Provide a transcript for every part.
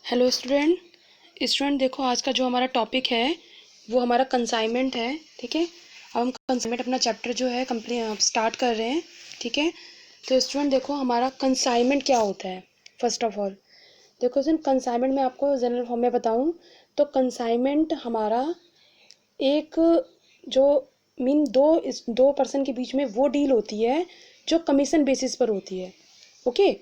Hello student देखो आज का जो हमारा टॉपिक है वो हमारा कंसाइनमेंट है। ठीक है, अब हम कंसाइनमेंट अपना चैप्टर जो है कंप्लीट स्टार्ट कर रहे हैं। ठीक है, तो स्टूडेंट देखो हमारा कंसाइनमेंट क्या होता है। फर्स्ट ऑफ ऑल देखो स्टूडेंट, कंसाइनमेंट में आपको जनरल फॉर्म में बताऊं तो कंसाइनमेंट हमारा एक जो दो पर्सन के बीच में वो डील होती है जो कमीशन बेसिस पर होती है। ओके,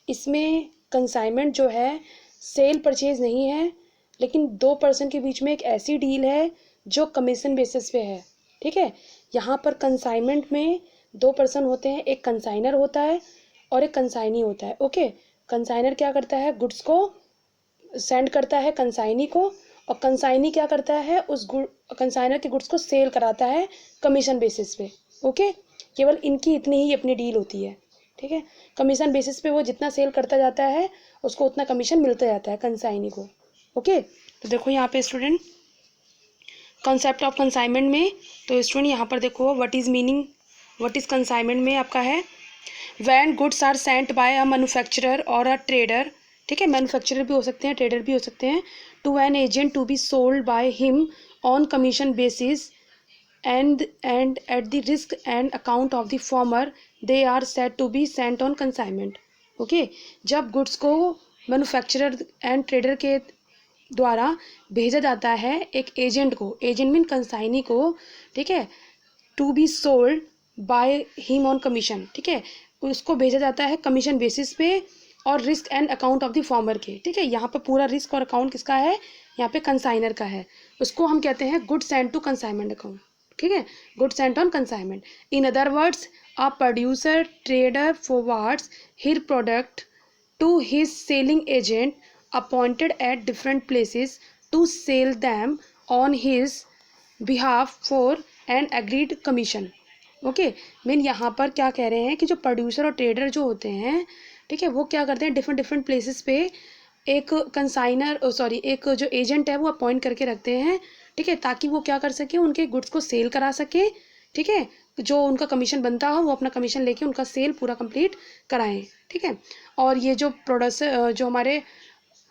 इसमें कंसाइनमेंट जो है सेल परचेज नहीं है, लेकिन दो पर्सन के बीच में एक ऐसी डील है जो कमीशन बेसिस पे है। ठीक है, यहाँ पर कंसाइनमेंट में दो पर्सन होते हैं, एक कंसाइनर होता है और एक कंसाइनी होता है। ओके, कंसाइनर क्या करता है, गुड्स को सेंड करता है कंसाइनी को, और कंसाइनी क्या करता है, उस कंसाइनर के गुड्स को सेल कराता है कमीशन बेसिस पे। ओके, केवल इनकी इतनी ही अपनी डील होती है। ठीक है, कमीशन बेसिस पे वो जितना सेल करता जाता है उसको उतना कमीशन मिलता जाता है कंसाइनी को। ओके, तो देखो यहाँ पे स्टूडेंट कॉन्सेप्ट ऑफ कंसाइनमेंट में, तो स्टूडेंट यहाँ पर देखो व्हाट इज कंसाइनमेंट में आपका है when goods are sent by a manufacturer और अ ट्रेडर। ठीक है, मैन्युफैक्चरर भी हो सकते हैं, ट्रेडर भी हो सकते हैं, to an agent to be sold by him on commission basis and at the risk and account of the former they are said to be sent on consignment. Okay, जब goods को manufacturer and trader के द्वारा भेजा जाता है एक agent को, agent mean consignee को, ठीक है, to be sold by him on commission. ठीक है, उसको भेजा जाता है कमीशन बेसिस पे और risk and account of the former के। ठीक है, यहाँ पर पूरा रिस्क और अकाउंट किसका है, यहाँ पे कंसाइनर का है। उसको हम कहते हैं good send to consignment account. ठीक है, good sent on consignment. In other words, a producer trader forwards his product to his selling agent appointed at different places to sell them on his behalf for an agreed commission. Okay, mean यहाँ पर क्या कह रहे हैं कि जो producer और trader जो होते हैं, ठीक है, वो क्या करते हैं डिफरेंट डिफरेंट प्लेसेस पे एक एक जो एजेंट है वो अपॉइंट करके रखते हैं। ठीक है, ताकि वो क्या कर सके, उनके गुड्स को सेल करा सके। ठीक है, जो उनका कमीशन बनता हो वो अपना कमीशन लेके उनका सेल पूरा कंप्लीट कराएं। ठीक है, और ये जो प्रोड्यूसर जो हमारे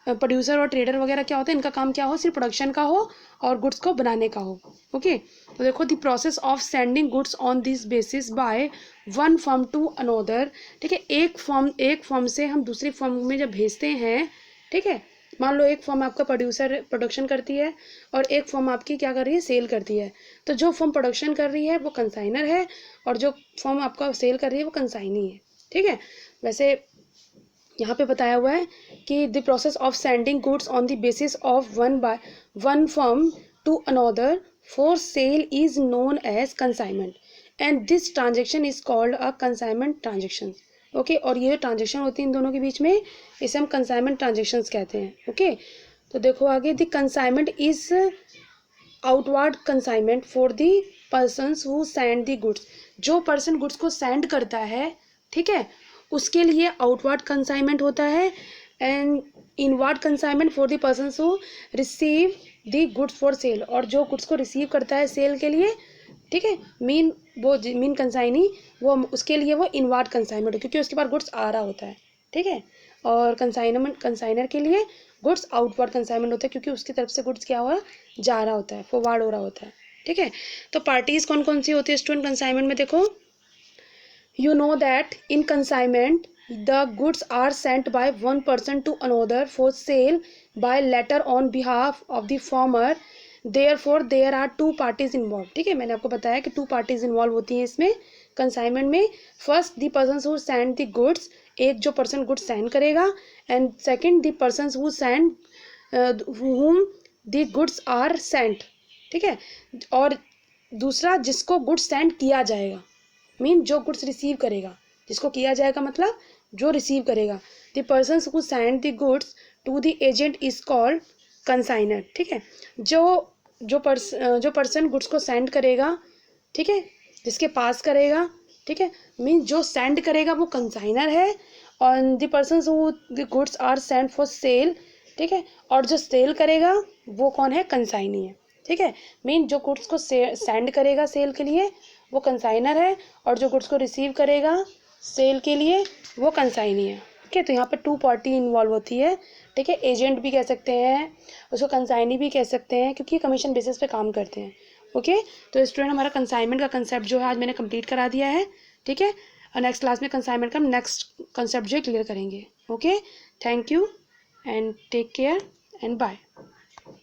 प्रोड्यूसर और ट्रेडर वगैरह क्या होता है, इनका काम क्या हो, सिर्फ प्रोडक्शन का हो और गुड्स को बनाने का हो। ओके, तो देखो the process of sending goods on this basis by one firm to another. ठीक है, एक फर्म से हम दूसरी फर्म में जब भेजते हैं, ठीक है, मान लो एक फर्म आपका प्रोडक्शन करती है और एक फर्म आपकी क्या कर रही है, सेल करती है। तो जो फर्म प्रोडक्शन कर रही है वो कंसाइनर है और जो फर्म आपका सेल कर रही है वो कंसाइनी है। ठीक है, वैसे यहाँ पे बताया हुआ है कि the process of sending goods on the basis of one firm to another for sale is known as consignment and this transaction is called a consignment transaction. Okay, और ये जो ट्रांजेक्शन होती है इन दोनों के बीच में, इसे हम कंसाइनमेंट ट्रांजेक्शन कहते हैं। ओके, तो देखो आगे, the consignment is outward consignment for the persons who send the goods. जो पर्सन गुड्स को सेंड करता है, ठीक है, उसके लिए आउटवर्ड कंसाइनमेंट होता है, and inward consignment for the persons who receive the goods for sale. और जो गुड्स को रिसीव करता है सेल के लिए, ठीक है, मीन कंसाइनी, वो उसके लिए वो इनवर्ड कंसाइनमेंट है क्योंकि उसके पास गुड्स आ रहा होता है। ठीक है, और कंसाइनर के लिए गुड्स आउटवर्ड कंसाइनमेंट होता है क्योंकि उसकी तरफ से गुड्स क्या हुआ, जा रहा होता है, फॉरवर्ड हो रहा होता है। ठीक है, तो पार्टीज कौन कौन सी होती है स्टूडेंट कंसाइनमेंट में, देखो you know that in consignment the goods are sent by one person to another for sale by letter on behalf of the former, therefore there are two parties involved। ठीक है, मैंने आपको बताया कि two parties involved होती हैं इसमें consignment में। First the person who send the goods, एक जो पर्सन गुड्स सेंड करेगा, and second the person who send whom the goods are sent. ठीक है, और दूसरा जिसको गुड्स सेंड किया जाएगा, मीन जो गुड्स रिसीव करेगा, जिसको किया जाएगा मतलब जो रिसीव करेगा। The person who send the goods to the agent is called consignor. ठीक है, जो पर्सन गुड्स को सेंड करेगा, ठीक है, जिसके पास करेगा, ठीक है, मीन जो सेंड करेगा वो कंसाइनर है, और the person who the goods are send for sale, ठीक है, और जो सेल करेगा वो कौन है, कंसाइनी है। ठीक है, मीन जो गुड्स को सेंड करेगा सेल के लिए वो कंसाइनर है और जो गुड्स को रिसीव करेगा सेल के लिए वो कंसाइनी है। ठीक है। तो यहाँ पर 2 पार्टी इन्वॉल्व होती है, ठीक है। एजेंट भी कह सकते हैं, उसको कंसाइनी भी कह सकते हैं, क्योंकि कमीशन बेसिस पे काम करते हैं। ओके, तो स्टूडेंट हमारा कंसाइनमेंट का कंसेप्ट जो है आज मैंने कंप्लीट करा दिया है, ठीक है। और नेक्स्ट क्लास में कंसाइनमेंट का नेक्स्ट कंसेप्ट जो है क्लियर करेंगे। Okay, thank you and take care and bye.